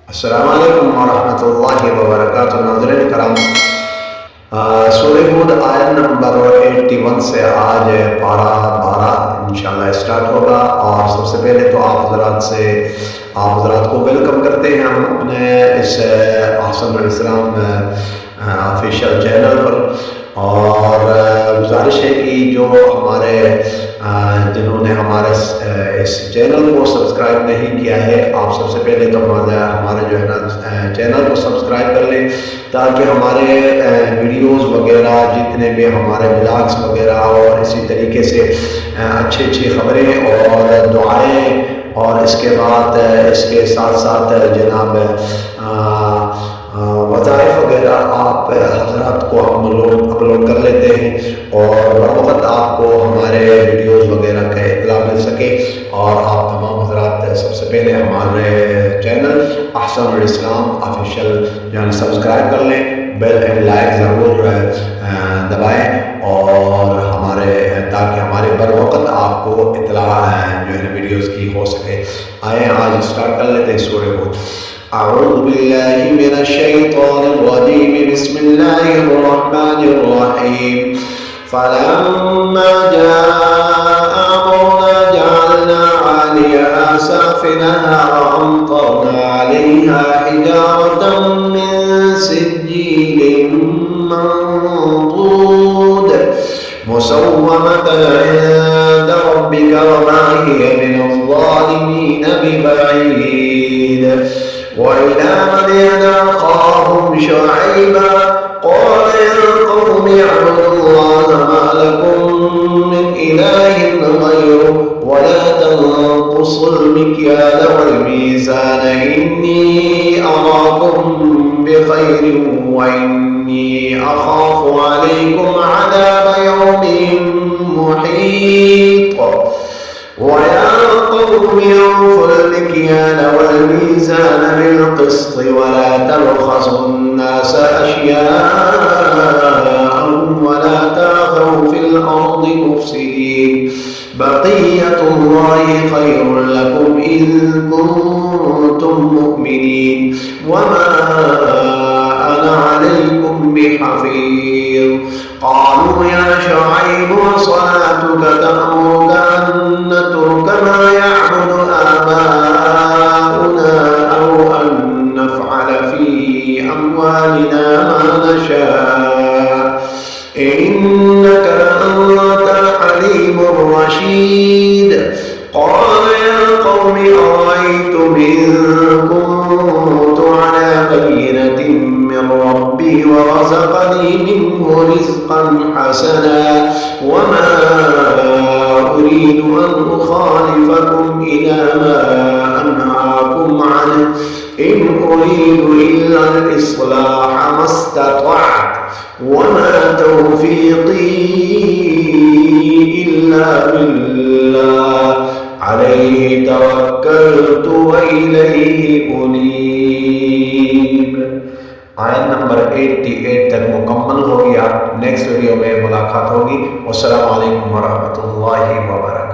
अस्सलामु अलैकुम वरहमतुल्लाहि वबरकातुहू। नाज़रीन कराम, सूरह हूद आयत नंबर 81 से आज पारा 12 इंशाल्लाह स्टार्ट होगा। और सबसे पहले तो आप हज़रात को वेलकम करते हैं हम अपने इस अहसन इस्लाम ऑफिशियल चैनल पर। और गुजारिश है कि जो जिन्होंने हमारे इस चैनल को सब्सक्राइब नहीं किया है, आप सबसे पहले तो हमारे जो है ना चैनल को सब्सक्राइब कर लें, ताकि हमारे वीडियोस वगैरह जितने भी हमारे ब्लॉग्स वगैरह और इसी तरीके से अच्छी खबरें और दुआएं और इसके बाद इसके साथ साथ जनाब वज़ाइफ वगैरह आप हज़रात को हम लोग अपलोड कर लेते हैं और बर वक़्त आपको हमारे वीडियोस वगैरह का इत्तला मिल सके। और आप तमाम हज़रात सबसे पहले हमारे चैनल अहसन इस्लाम ऑफिशियल जो है सब्सक्राइब कर लें, बेल एंड लाइक ज़रूर दबाएं और ताकि हमारे बर वक़्त आपको इत्तला जो है वीडियोस की हो सके। आए आज स्टार्ट कर लेते हैं सूरह हूद। अऊज़ु बिल्लाहि मिनश शैतानिर रजीम, बिस्मिल्लाहिर रहमानिर रहीम। फलम्मा जाअ अमरुना जअलना आलियहा साफिलहा व अमतरना अलैहा हिजारतम मिन सिज्जीलिन मंदूद मुसव्वमतन इंद रब्बिका वमा हिया मिनज़-ज़ालिमीन बिबईद। وإلى مدين أخاهم شعيبا قال يا قوم اعبدوا الله ما لكم من إله غيره ولا تنقصوا المكيال والميزان إني أراكم بخير وإني أخاف عليكم عذاب يوم محيط ويا قوم أوفوا المكيال والميزان بالقسط ولا تبخسوا الناس أشياءهم ولا تعثوا في الأرض مفسدين بقية الله خير لكم إن كنتم مؤمنين وما أنا عليكم بحفيظ. قالوا يا شعيب وصلاتك تأمرك أن نترك ما يعبد آباؤنا أو أن نفعل في أموالنا ما نشاء إنك أنت الحليم الرشيد. قال يا قوم أرأيتم إن كنت على بينة من ربي ورزقني منه رزقا حسنا وما أريد أن أخالفكم إلى ما أنهاكم عنه إن أريد إلا الإصلاح ما استطعت وما توفيقي إلا بالله عليه توكلت وإليه أنيب। आयत नंबर 88 तक मुकम्मल हो गया। नेक्स्ट वीडियो में मुलाकात होगी। वस्सलामु अलैकुम वरहमतुल्लाहि वबरकातुहू।